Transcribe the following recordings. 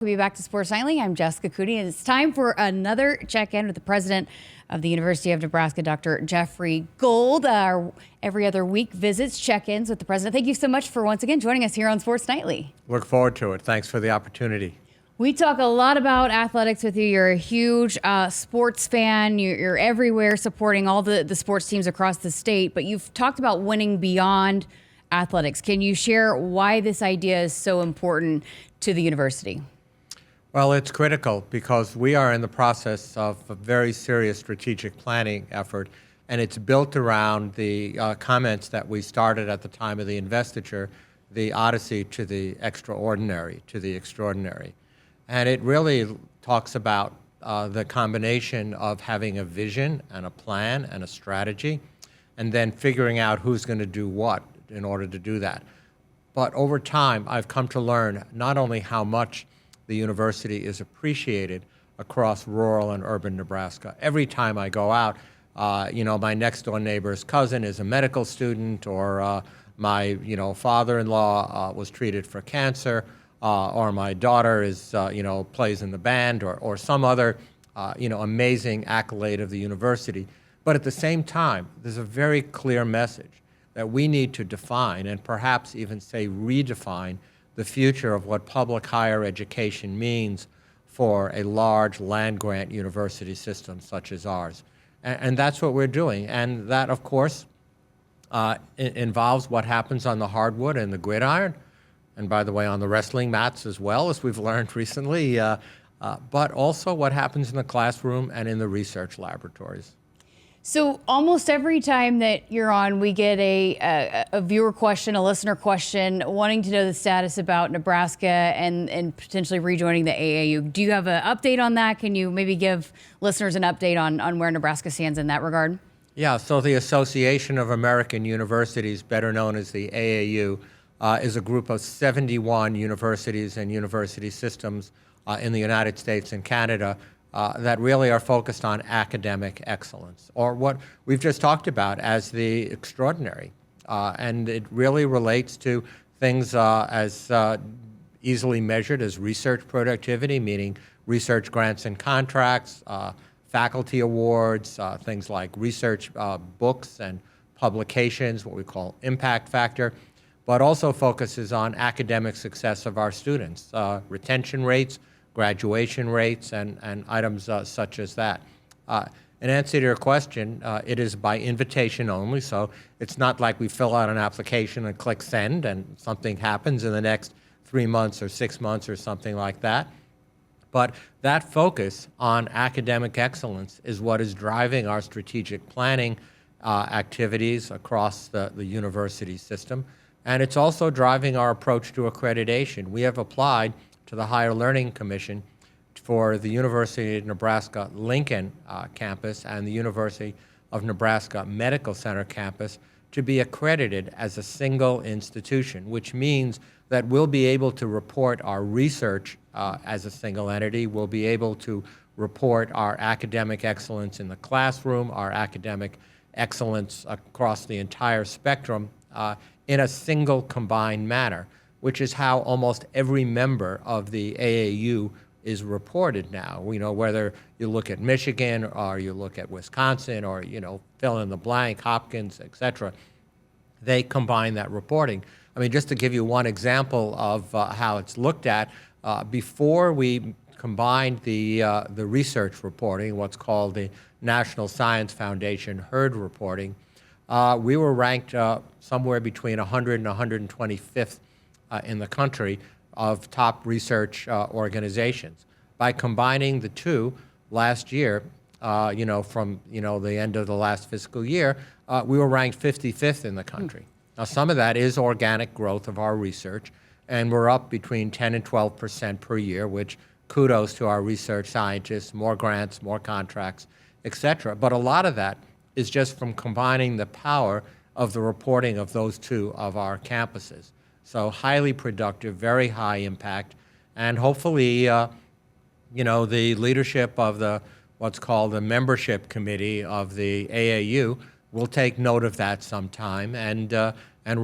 We'll be back to Sports Nightly. I'm Jessica Cooney, and it's time for another check-in with the president of the University of Nebraska, Dr. Jeffrey Gold. Our every other week visits, check-ins with the president. Thank you so much for once again joining us here on Sports Nightly. Look forward to it. Thanks for the opportunity. We talk a lot about athletics with you. You're a huge sports fan. You're everywhere supporting all the sports teams across the state, but you've talked about winning beyond athletics. Can you share why this idea is so important to the university? Well, it's critical because we are in the process of a very serious strategic planning effort, and it's built around the comments that we started at the time of the investiture, the odyssey to the extraordinary, to the extraordinary. And it really talks about the combination of having a vision and a plan and a strategy, and then figuring out who's going to do what in order to do that. But over time, I've come to learn not only how much the university is appreciated across rural and urban Nebraska. Every time I go out, my next door neighbor's cousin is a medical student, or my father-in-law was treated for cancer, or my daughter is plays in the band, or some other amazing accolade of the university. But at the same time, there's a very clear message that we need to define, and perhaps even say redefine, the future of what public higher education means for a large land-grant university system such as ours. And that's what we're doing. And that, of course, involves what happens on the hardwood and the gridiron, and by the way, on the wrestling mats as well, as we've learned recently, but also what happens in the classroom and in the research laboratories. So almost every time that you're on, we get a viewer question, a listener question, wanting to know the status about Nebraska and potentially rejoining the AAU. Do you have an update on that? Can you maybe give listeners an update on where Nebraska stands in that regard? Yeah, so the Association of American Universities, better known as the AAU, is a group of 71 universities and university systems in the United States and Canada that really are focused on academic excellence, or what we've just talked about as the extraordinary. And it really relates to things as easily measured as research productivity, meaning research grants and contracts, faculty awards, things like research books and publications, what we call impact factor, but also focuses on academic success of our students, retention rates, graduation rates, and items such as that. In answer to your question, it is by invitation only, so it's not like we fill out an application and click send and something happens in the next 3 months or 6 months or something like that. But that focus on academic excellence is what is driving our strategic planning activities across the university system, and it's also driving our approach to accreditation. We have applied to the Higher Learning Commission for the University of Nebraska Lincoln campus and the University of Nebraska Medical Center campus to be accredited as a single institution, which means that we'll be able to report our research as a single entity. We'll be able to report our academic excellence in the classroom, our academic excellence across the entire spectrum in a single combined manner, which is how almost every member of the AAU is reported now. Whether you look at Michigan or you look at Wisconsin or, fill in the blank, Hopkins, et cetera, they combine that reporting. I mean, just to give you one example of how it's looked at, before we combined the research reporting, what's called the National Science Foundation herd reporting, we were ranked somewhere between 100 and 125th in the country of top research organizations. By combining the two last year, from the end of the last fiscal year, we were ranked 55th in the country. Now, some of that is organic growth of our research, and we're up between 10 and 12% per year, which kudos to our research scientists, more grants, more contracts, et cetera. But a lot of that is just from combining the power of the reporting of those two of our campuses. So highly productive, very high impact, and hopefully, the leadership of what's called the membership committee of the AAU will take note of that sometime and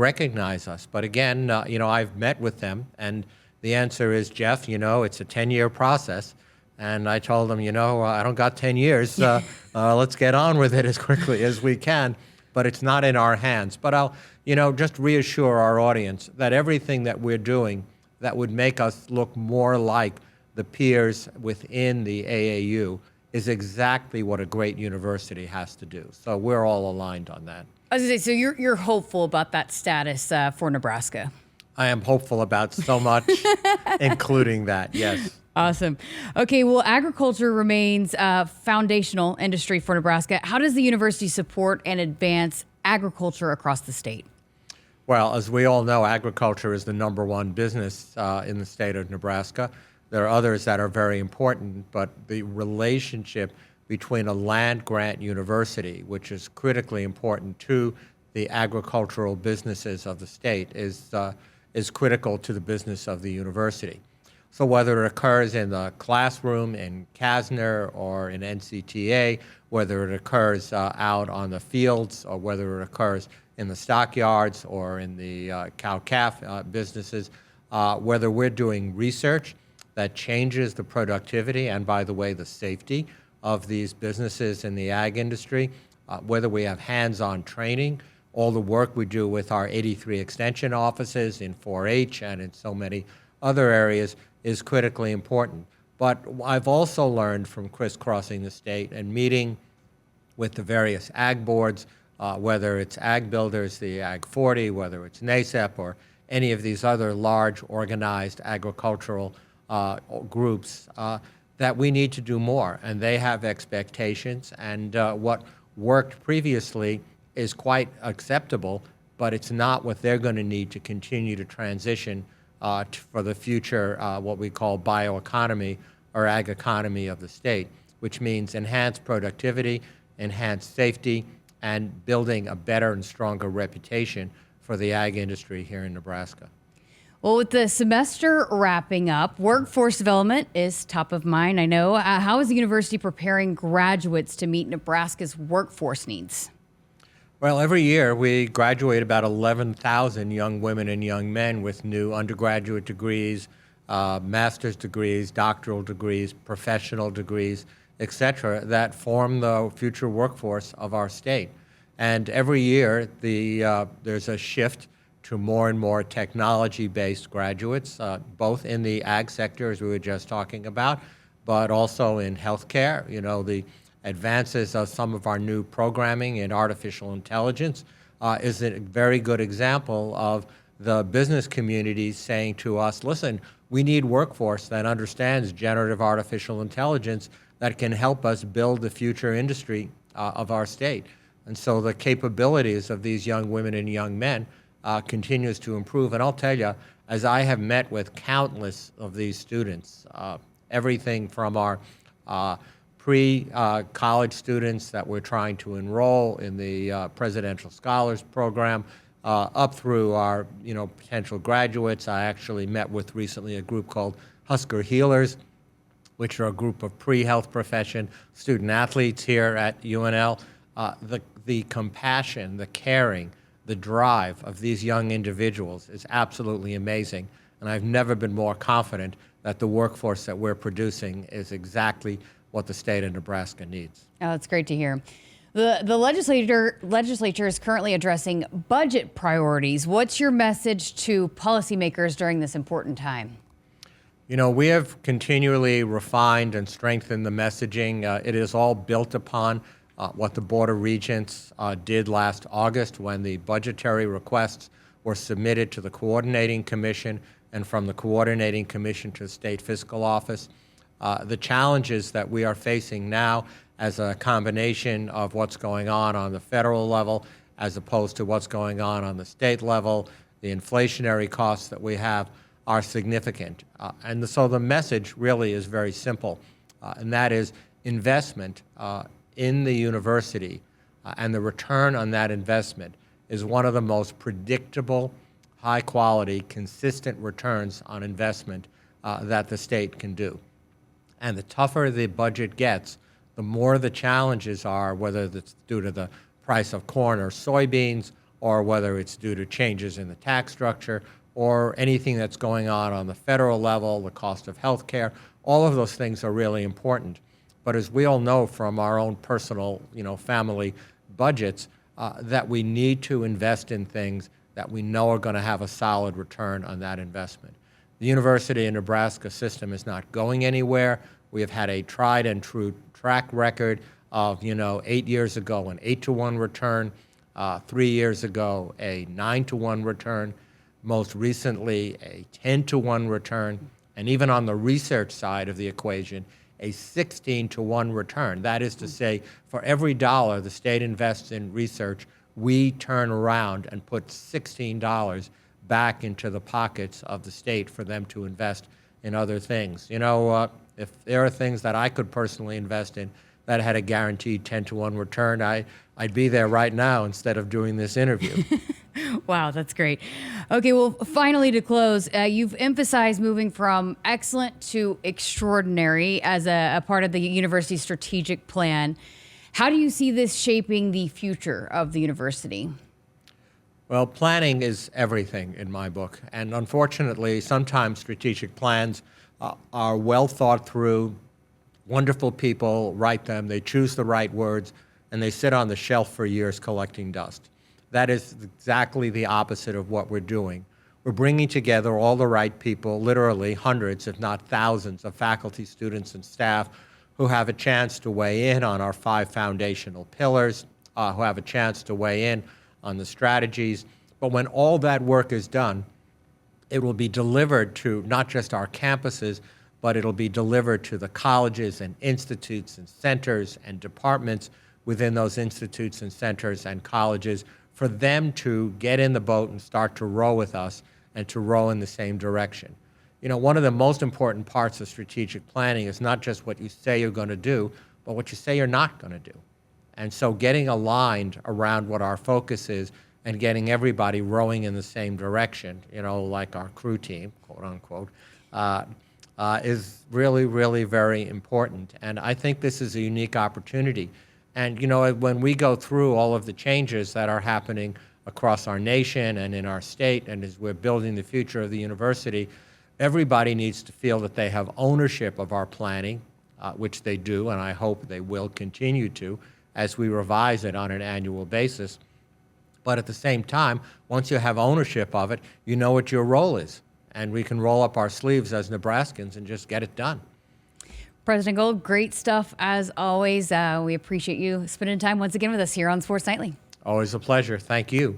recognize us. But again, I've met with them, and The answer is, Jeff, it's a 10-year process. And I told them, I don't got 10 years. Let's get on with it as quickly as we can. But it's not in our hands. But I'll, just reassure our audience that everything that we're doing that would make us look more like the peers within the AAU is exactly what a great university has to do. So we're all aligned on that. I was going to say, so you're hopeful about that status for Nebraska? I am hopeful about so much, including that, yes. Awesome. Okay, well, agriculture remains a foundational industry for Nebraska. How does the university support and advance agriculture across the state? Well, as we all know, agriculture is the #1 business in the state of Nebraska. There are others that are very important, but the relationship between a land-grant university, which is critically important to the agricultural businesses of the state, is critical to the business of the university. So whether it occurs in the classroom in Kasner or in NCTA, whether it occurs out on the fields, or whether it occurs in the stockyards or in the cow-calf businesses, whether we're doing research that changes the productivity and, by the way, the safety of these businesses in the ag industry, whether we have hands-on training, all the work we do with our 83 extension offices in 4-H and in so many other areas is critically important. But I've also learned from crisscrossing the state and meeting with the various ag boards, whether it's Ag Builders, the Ag 40, whether it's NASEP, or any of these other large organized agricultural groups, that we need to do more. And they have expectations. And what worked previously is quite acceptable, but it's not what they're going to need to continue to transition for the future, what we call bioeconomy or ag economy of the state, which means enhanced productivity, enhanced safety, and building a better and stronger reputation for the ag industry here in Nebraska. Well, with the semester wrapping up, workforce development is top of mind, I know. How is the university preparing graduates to meet Nebraska's workforce needs? Well, every year we graduate about 11,000 young women and young men with new undergraduate degrees, master's degrees, doctoral degrees, professional degrees, et cetera, that form the future workforce of our state. And every year there's a shift to more and more technology-based graduates, both in the ag sector, as we were just talking about, but also in healthcare. The advances of some of our new programming in artificial intelligence is a very good example of the business community saying to us, listen, we need workforce that understands generative artificial intelligence that can help us build the future industry of our state. And so the capabilities of these young women and young men continues to improve. And I'll tell you, as I have met with countless of these students, everything from our pre-college students that we're trying to enroll in the Presidential Scholars Program, up through our potential graduates. I actually met with recently a group called Husker Healers, which are a group of pre-health profession student athletes here at UNL. The compassion, the caring, the drive of these young individuals is absolutely amazing. And I've never been more confident that the workforce that we're producing is exactly what the state of Nebraska needs. Oh, that's great to hear. The legislature is currently addressing budget priorities. What's your message to policymakers during this important time? We have continually refined and strengthened the messaging. It is all built upon what the Board of Regents did last August when the budgetary requests were submitted to the Coordinating Commission and from the Coordinating Commission to the State Fiscal Office. The challenges that we are facing now as a combination of what's going on the federal level as opposed to what's going on the state level, the inflationary costs that we have are significant. And so the message really is very simple, and that is investment in the university and the return on that investment is one of the most predictable, high quality, consistent returns on investment that the state can do. And the tougher the budget gets, the more the challenges are, whether it's due to the price of corn or soybeans, or whether it's due to changes in the tax structure, or anything that's going on the federal level, the cost of health care. All of those things are really important. But as we all know from our own personal, family budgets, that we need to invest in things that we know are going to have a solid return on that investment. The University of Nebraska system is not going anywhere. We have had a tried and true track record of, 8 years ago, an 8-to-1 return, 3 years ago, a 9-to-1 return, most recently a 10-to-1 return, and even on the research side of the equation, a 16-to-1 return. That is to say, for every dollar the state invests in research, we turn around and put $16 back into the pockets of the state for them to invest in other things. If there are things that I could personally invest in that had a guaranteed 10-to-1 return, I'd be there right now instead of doing this interview. Wow, that's great. Okay, well, finally to close, you've emphasized moving from excellent to extraordinary as a part of the university's strategic plan. How do you see this shaping the future of the university? Well, planning is everything in my book, and unfortunately, sometimes strategic plans are well thought through. Wonderful people write them, they choose the right words, and they sit on the shelf for years collecting dust. That is exactly the opposite of what we're doing. We're bringing together all the right people, literally hundreds, if not thousands, of faculty, students, and staff who have a chance to weigh in on our 5 foundational pillars, who have a chance to weigh in on the strategies. But when all that work is done, it will be delivered to not just our campuses, but it'll be delivered to the colleges and institutes and centers and departments within those institutes and centers and colleges for them to get in the boat and start to row with us and to row in the same direction. One of the most important parts of strategic planning is not just what you say you're going to do, but what you say you're not going to do. And so getting aligned around what our focus is and getting everybody rowing in the same direction, like our crew team, quote unquote, is really, really very important. And I think this is a unique opportunity. And, when we go through all of the changes that are happening across our nation and in our state, and as we're building the future of the university, everybody needs to feel that they have ownership of our planning, which they do, and I hope they will continue to, as we revise it on an annual basis. But at the same time, once you have ownership of it, you know what your role is. And we can roll up our sleeves as Nebraskans and just get it done. President Gold, great stuff as always. We appreciate you spending time once again with us here on Sports Nightly. Always a pleasure. Thank you.